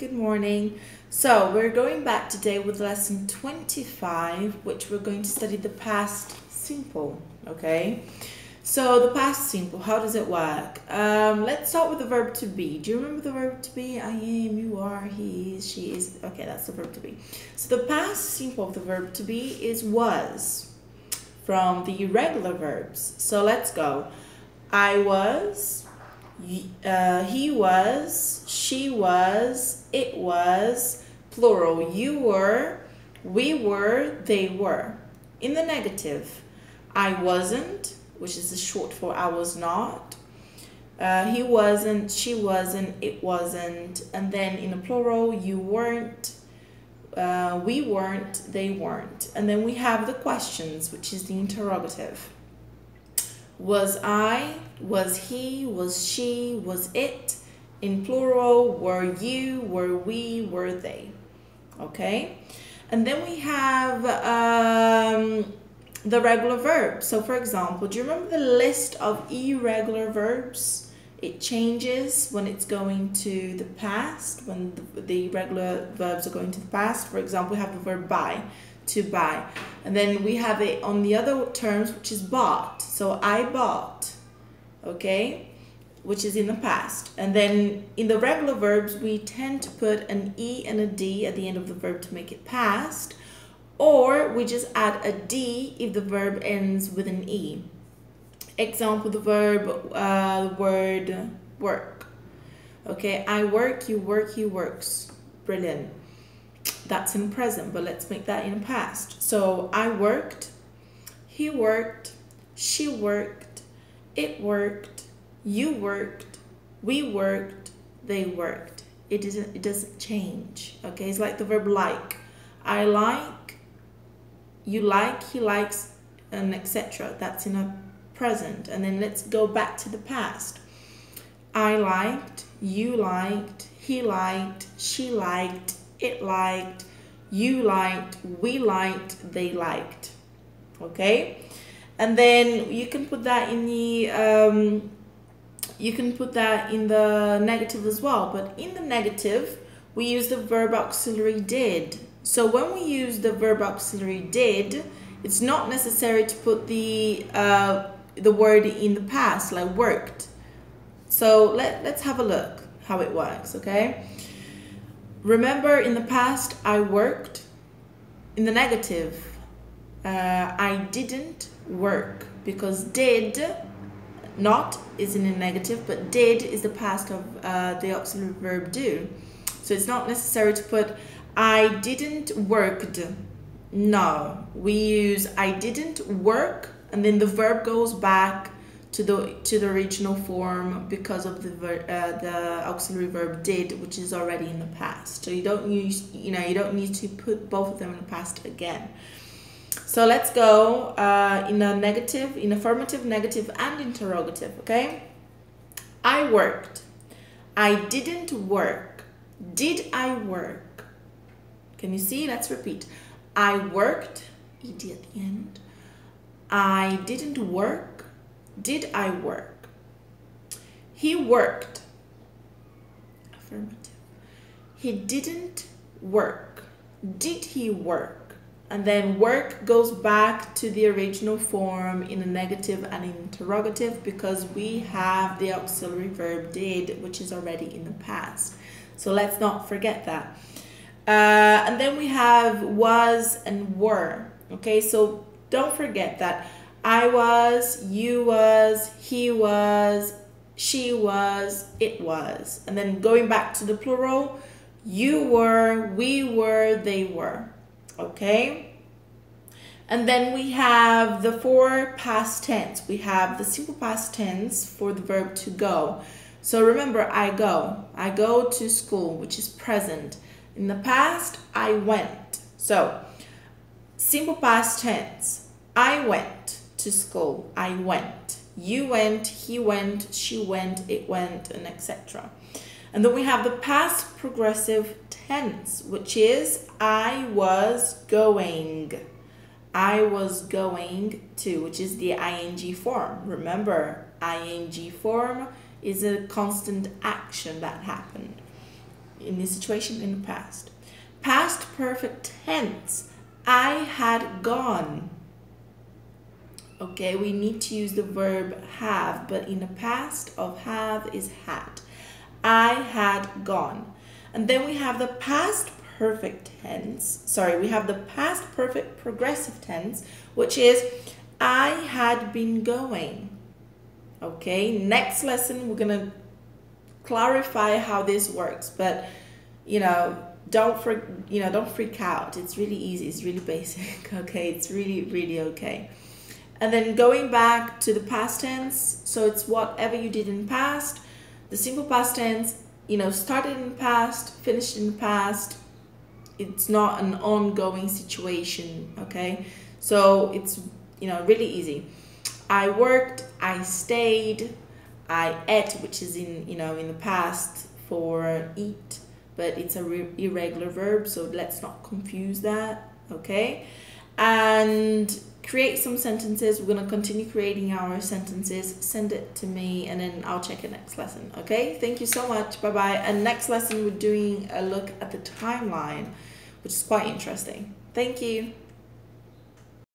good morning. So we're going back today with lesson 25, which we're going to study the past simple, okay? So the past simple, how does it work? Let's start with the verb to be. Do you remember the verb to be? I am, you are, he is, she is. Okay, that's the verb to be. So the past simple of the verb to be is was from the irregular verbs. So let's go. I was, he was, she was, it was, plural, you were, we were, they were. In the negative, I wasn't, which is the short for I was not, he wasn't, she wasn't, it wasn't, and then in the plural, you weren't, we weren't, they weren't. And then we have the questions, which is the interrogative. Was I, was he, was she, was it, in plural, were you, were we, were they, okay? And then we have the regular verbs. So for example, do you remember the list of irregular verbs? It changes when it's going to the past, when the regular verbs are going to the past. For example, we have the verb buy, to buy. And then we have it on the other terms, which is bought. So I bought, okay, which is in the past. And then in the regular verbs, we tend to put an E and a D at the end of the verb to make it past, or we just add a D if the verb ends with an E. Example, the word work. Okay, I work, you work, he works. Brilliant. That's in present, but let's make that in past. So I worked, he worked, she worked, it worked, you worked, we worked, they worked. It doesn't change. Okay, it's like the verb like. I like, you like, he likes, and etc. That's in a present. And then let's go back to the past. I liked, you liked, he liked, she liked, it liked, you liked, we liked, they liked. Okay, and then you can put that in the negative as well. But in the negative, we use the verb auxiliary did. So when we use the verb auxiliary did, it's not necessary to put the word in the past, like worked. So let's have a look how it works. Okay. Remember, in the past, I worked. In the negative, I didn't work, because did, not is in the negative, but did is the past of the auxiliary verb do. So it's not necessary to put I didn't worked. No, we use I didn't work, and then the verb goes back to the original form because of the auxiliary verb did, which is already in the past. So you don't need to put both of them in the past again. So let's go in a negative, in affirmative, negative, and interrogative. Okay, I worked. I didn't work. Did I work? Can you see? Let's repeat. I worked, ed at the end. I didn't work. Did I work? He worked. Affirmative. He didn't work. Did he work? And then work goes back to the original form in a negative and interrogative, because we have the auxiliary verb did, which is already in the past. So let's not forget that. And then we have was and were. Okay, so don't forget that. I was, you was, he was, she was, it was. And then going back to the plural, you were, we were, they were. Okay? And then we have the four past tense. We have the simple past tense for the verb to go. So remember, I go. I go to school, which is present. In the past, I went. So, simple past tense. I went to school. I went. You went, he went, she went, it went, and etc. And then we have the past progressive tense, which is I was going. I was going to, which is the ing form. Remember, ing form is a constant action that happened. in this situation in the past. Past perfect tense. I had gone. Okay, we need to use the verb have, but in the past of have is had. I had gone. And then we have the past perfect tense. Sorry, we have the past perfect progressive tense, which is I had been going. Okay, next lesson we're gonna clarify how this works, but don't freak out. It's really easy. It's really basic. Okay, it's really okay. And then going back to the past tense, so it's whatever you did in the past. The simple past tense, started in the past, finished in the past. It's not an ongoing situation, okay? So it's, really easy. I worked, I stayed, I ate, which is in the past for eat, but it's a irregular verb, so let's not confuse that, okay? And create some sentences. We're going to continue creating our sentences. Send it to me and then I'll check it next lesson. Okay, thank you so much. Bye bye. And next lesson we're doing a look at the timeline, which is quite interesting. Thank you.